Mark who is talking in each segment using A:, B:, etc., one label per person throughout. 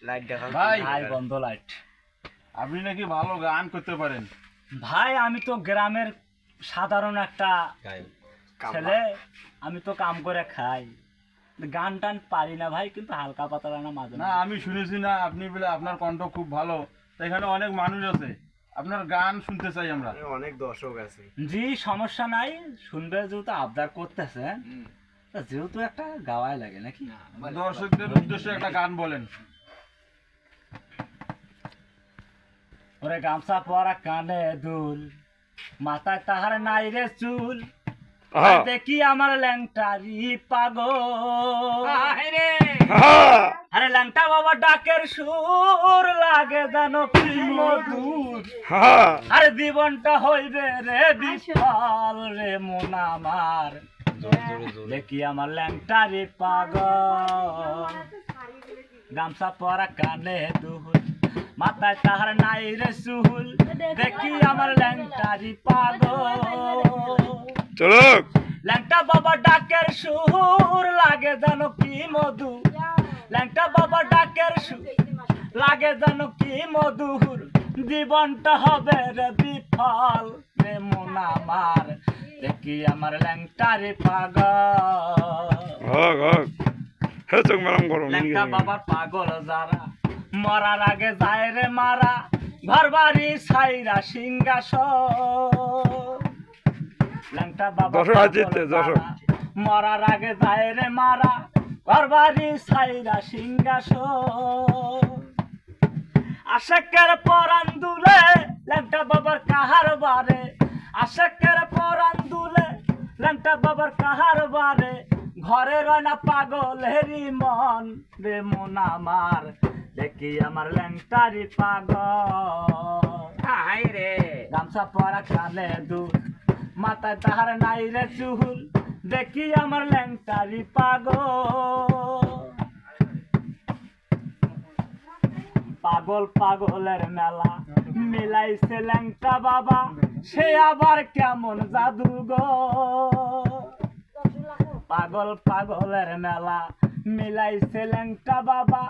A: Light দেখা
B: ভাই
C: ভাই বন্ধ লাইট।
B: আপনি নাকি ভালো গান করতে পারেন।
C: ভাই আমি তো গ্রামের সাধারণ একটা ছেলে, আমি তো কাম করে খাই, গান টান পারি না ভাই, কিন্তু হালকা পাতলা না মাঝে
B: না আমি শুনেছি না আপনি বলে আপনার কণ্ঠ খুব ভালো, তো এখানে অনেক মানুষ আছে, আপনার গান শুনতে চাই আমরা।
A: অনেক দর্শক আছে।
C: জি সমস্যা নাই, শুনবে যেহেতু আবদার করতেছে, তা যেহেতু একটা গাওয়াই লাগে নাকি।
B: দর্শকদের উদ্দেশ্যে একটা গান বলেন।
C: ওরে গামছা পরা কানে দুল, মাথায় তাহার নাই রে চুল, আর দেখি আমার ল্যাংটারি পাগল। আরে ল্যাংটা বাবা ডাকের সুর লাগে যেন কি মধুর, আরে জীবনটা হইবে রে বিফল রে মন আমার, দেখি আমার ল্যাংটারি পাগল। গামছা পরা কানে দুল, মাথায় তাহার নাই রে চুল, দেখি আমার ল্যাংটারি পাগল।
D: চলো
C: ল্যাংটা বাবা ডাকের সুর লাগে যেন কি মধু, ল্যাংটা বাবা ডাকের সুর লাগে যেন কি মধুর, জীবনটা হবে রে বিফল রে মন আমার, দেখি আমার ল্যাংটারি পাগল।
D: চোখ মেলাম করো
C: ল্যাংটা বাবার পাগল যারা, মরার আগে যায় রে মারা, ঘর বাড়ি ছাইরা সিংহাসন। ল্যাংটা বাবা
D: দর্শক
C: পাগল
D: আসছে, দর্শক।
C: যারা, মরার আগে যায় রে মারা, ঘর বাড়ি ছাইরা সিংহাসন। আশেকের পরান দুলে ল্যাংটা বাবার কাহার বারে, আশেকের পরান দুলে ল্যাংটা বাবার কাহার বারে, ঘরে রয় না পাগল হেরি মন রে মন আমার, দেখি আমার ল্যাংটারি পাগল।
A: হাই রে
C: গামছা পরা কানে দুল, মাথায় তাহার নাই রে চুল, দেখি আমার ল্যাংটারি পাগল। পাগল পাগলের মেলা মিলাইছে ল্যাংটা বাবা, সে আবার কেমন জাদু গো। পাগল পাগলের মেলা মিলাইছে ল্যাংটা বাবা,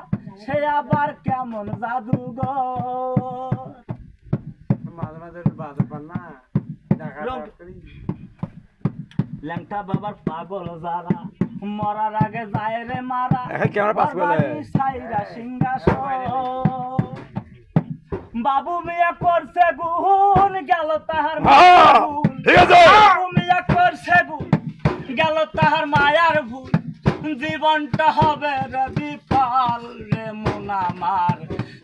C: সে আবার কেমন জাদু গো।
A: মাঝে মাঝে বাজে পান না
C: ল্যাংটা বাবার পাগল যারা, মরার আগে যায় রে মারা,
D: এখন ক্যামেরা পাস করে
C: ঘরবাড়ি ছাইরা সিংহাসন। বাবু মিয়া করছে গুণ, গেল তাহার মায়ার ভুল।
D: ঠিক আছে।
C: বাবু মিয়া করছে গুণ, গেল তাহার মায়ার ভুল, জীবনটা হবে রে বিফল রে মন আমার,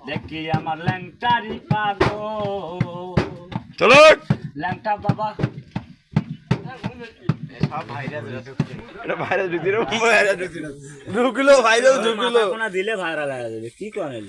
C: দেখি আমার ল্যাংটারি পাগল।
D: চলো
C: ল্যাংটা বাবা
A: সব ভাইরাস
D: এটা ভাইরাস ঢুকছিল
A: ঢুকলো ভাইরাস ঢুকলো।
C: দিলে ভাইরাল হয়ে যাবে, কি করে